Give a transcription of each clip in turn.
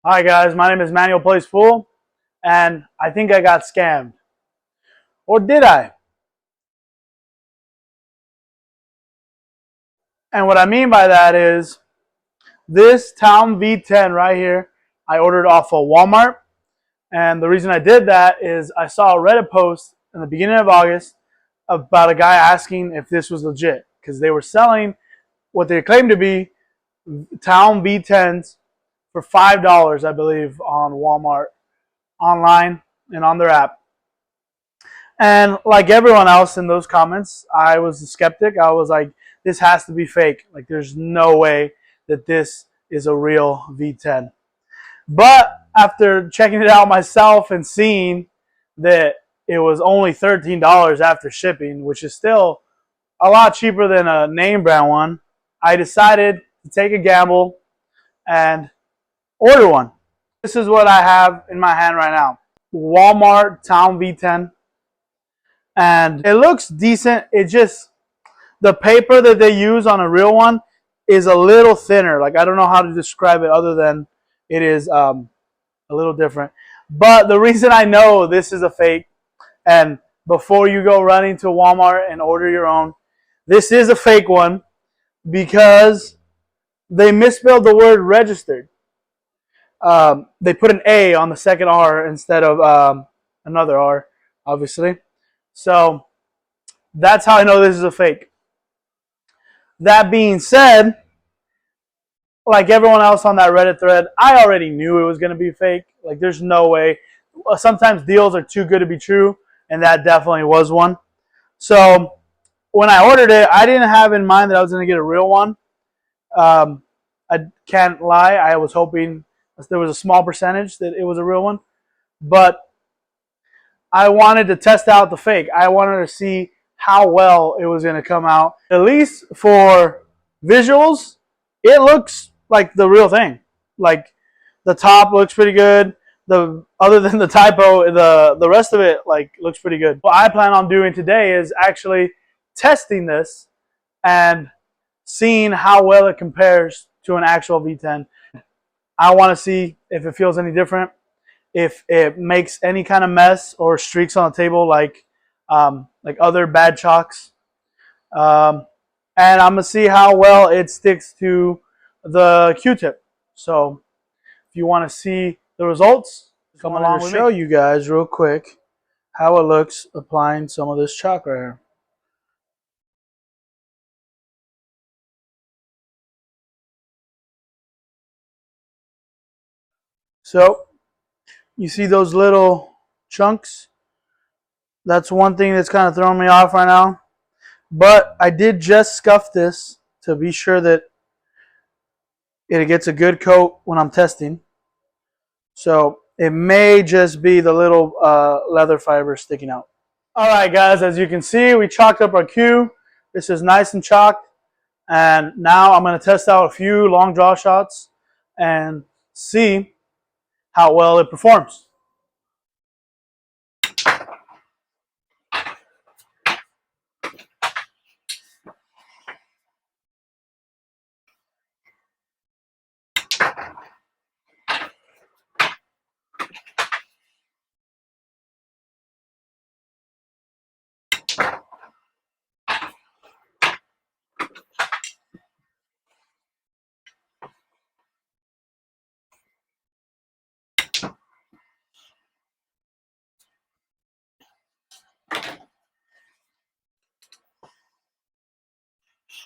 Hi guys, my name is Manuel Plays Fool, and I think I got scammed. Or did I? And what I mean by that is this Taom V10 right here, I ordered off of Walmart. And the reason I did that is I saw a Reddit post in the beginning of August about a guy asking if this was legit. Because they were selling what they claimed to be Taom V10s for $5, I believe, on Walmart online and on their app. And like everyone else in those comments, I was a skeptic. I was like, this has to be fake. Like, there's no way that this is a real V10. But after checking it out myself and seeing that it was only $13 after shipping, which is still a lot cheaper than a name brand one, I decided to take a gamble and order one. This is what I have in my hand right now. Walmart Taom V10. And it looks decent. It just, the paper that they use on a real one is a little thinner. Like, I don't know how to describe it other than it is a little different. But the reason I know this is a fake, and before you go running to Walmart and order your own, this is a fake one because they misspelled the word registered. They put an A on the second R instead of another R, obviously. So that's how I know this is a fake. That being said, like everyone else on that Reddit thread, I already knew it was going to be fake. Like, there's no way. Sometimes deals are too good to be true, and that definitely was one. So when I ordered it, I didn't have in mind that I was going to get a real one. I can't lie. I was hoping there was a small percentage that it was a real one. But I wanted to test out the fake. I wanted to see how well it was going to come out. At least for visuals, it looks like the real thing. Like, the top looks pretty good. The other than the typo, the rest of it like looks pretty good. What I plan on doing today is actually testing this and seeing how well it compares to an actual V10. I want to see if it feels any different, if it makes any kind of mess or streaks on the table like other bad chalks. And I'm going to see how well it sticks to the Q-tip. So if you want to see the results, come along with me. Show you guys real quick how it looks applying some of this chalk right here. So you see those little chunks? That's one thing that's kind of throwing me off right now. But I did just scuff this to be sure that it gets a good coat when I'm testing. So it may just be the little leather fiber sticking out. All right, guys, as you can see, we chalked up our Q. This is nice and chalked. And now I'm going to test out a few long draw shots and see how well it performs.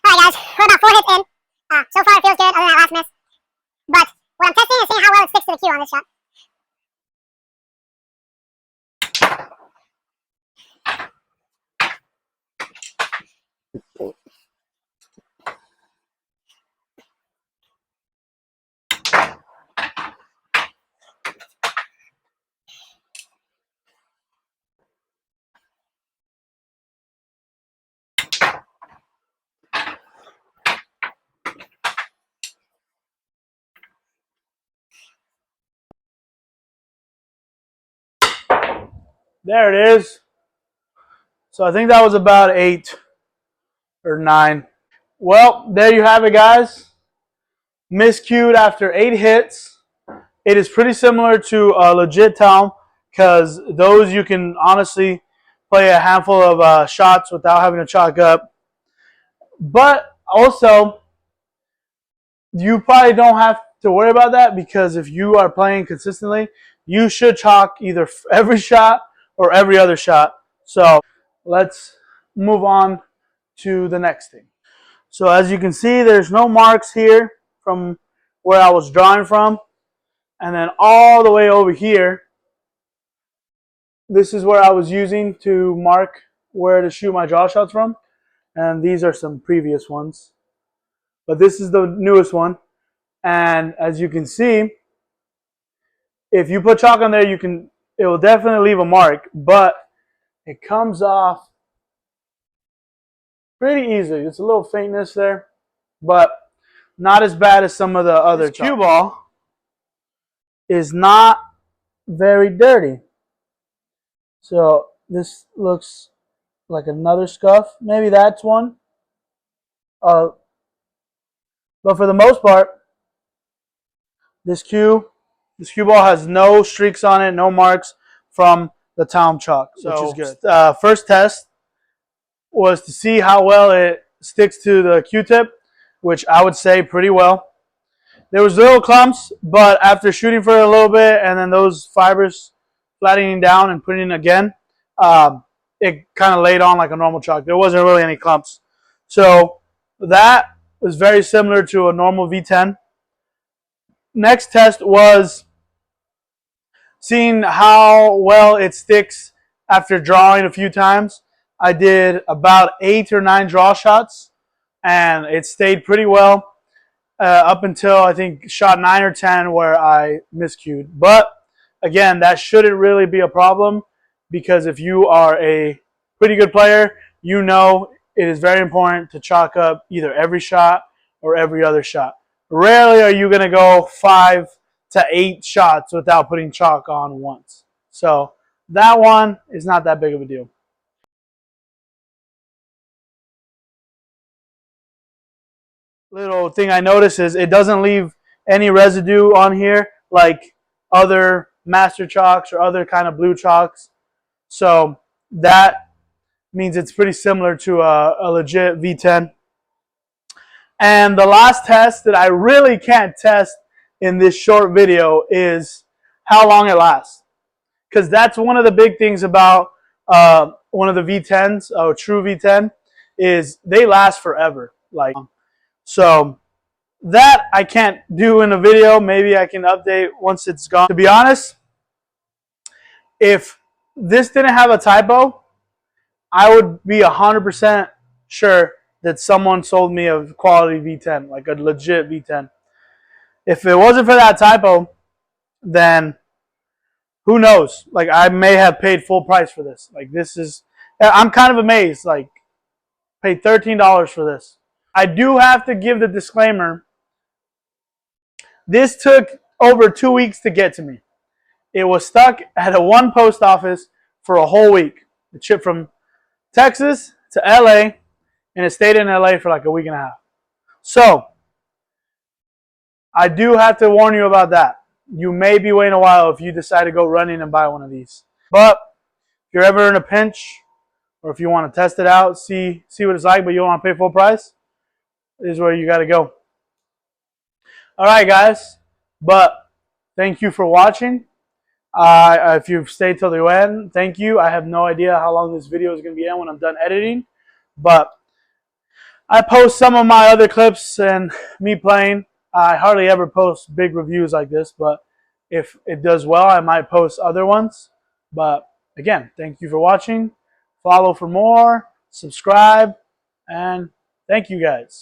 Alright guys, we're about 4 hits in. So far it feels good other than that last miss. But what I'm testing is seeing how well it sticks to the cue on this shot. There it is. So I think that was about 8 or 9. Well, there you have it, guys. Miscued after 8 hits. It is pretty similar to a legit Taom because those you can honestly play a handful of shots without having to chalk up. But also, you probably don't have to worry about that because if you are playing consistently, you should chalk either every shot or every other shot. So let's move on to the next thing. So as you can see, there's no marks here from where I was drawing from. And then all the way over here, this is where I was using to mark where to shoot my draw shots from. And these are some previous ones. But this is the newest one. And as you can see, if you put chalk on there, it will definitely leave a mark, but it comes off pretty easily. It's a little faintness there, but not as bad as some of the other chalk. Cue ball is not very dirty. So this looks like another scuff. Maybe that's one. But for the most part, this cue ball has no streaks on it, no marks from the Taom chalk, which is good. First test was to see how well it sticks to the Q-tip, which I would say pretty well. There was little clumps, but after shooting for a little bit and then those fibers flattening down and putting in again, it kind of laid on like a normal chalk. There wasn't really any clumps. So that was very similar to a normal V10. Next test was seeing how well it sticks after drawing a few times. I did about 8 or 9 draw shots, and it stayed pretty well up until I think shot 9 or 10 where I miscued. But again, that shouldn't really be a problem because if you are a pretty good player, you know it is very important to chalk up either every shot or every other shot. Rarely are you going to go 5 to 8 shots without putting chalk on once. So that one is not that big of a deal. Little thing I noticed is it doesn't leave any residue on here like other master chalks or other kind of blue chalks. So that means it's pretty similar to a legit V10. And the last test that I really can't test in this short video is how long it lasts. Because that's one of the big things about one of the V10s, a true V10, is they last forever. So that I can't do in a video. Maybe I can update once it's gone. To be honest, if this didn't have a typo, I would be 100% sure that someone sold me a quality V10, like a legit V10. If it wasn't for that typo, then who knows? Like, I may have paid full price for this. Like, this is, I'm kind of amazed. Like, paid $13 for this. I do have to give the disclaimer. This took over 2 weeks to get to me. It was stuck at one post office for a whole week. It shipped from Texas to LA, and it stayed in LA for like a week and a half. So, I do have to warn you about that. You may be waiting a while if you decide to go running and buy one of these. But if you're ever in a pinch, or if you want to test it out, see what it's like, but you don't want to pay full price, this is where you got to go. All right, guys. But thank you for watching. If you've stayed till the end, thank you. I have no idea how long this video is going to be in when I'm done editing. But I post some of my other clips and me playing. I hardly ever post big reviews like this, but if it does well, I might post other ones. But again, thank you for watching. Follow for more, subscribe, and thank you guys.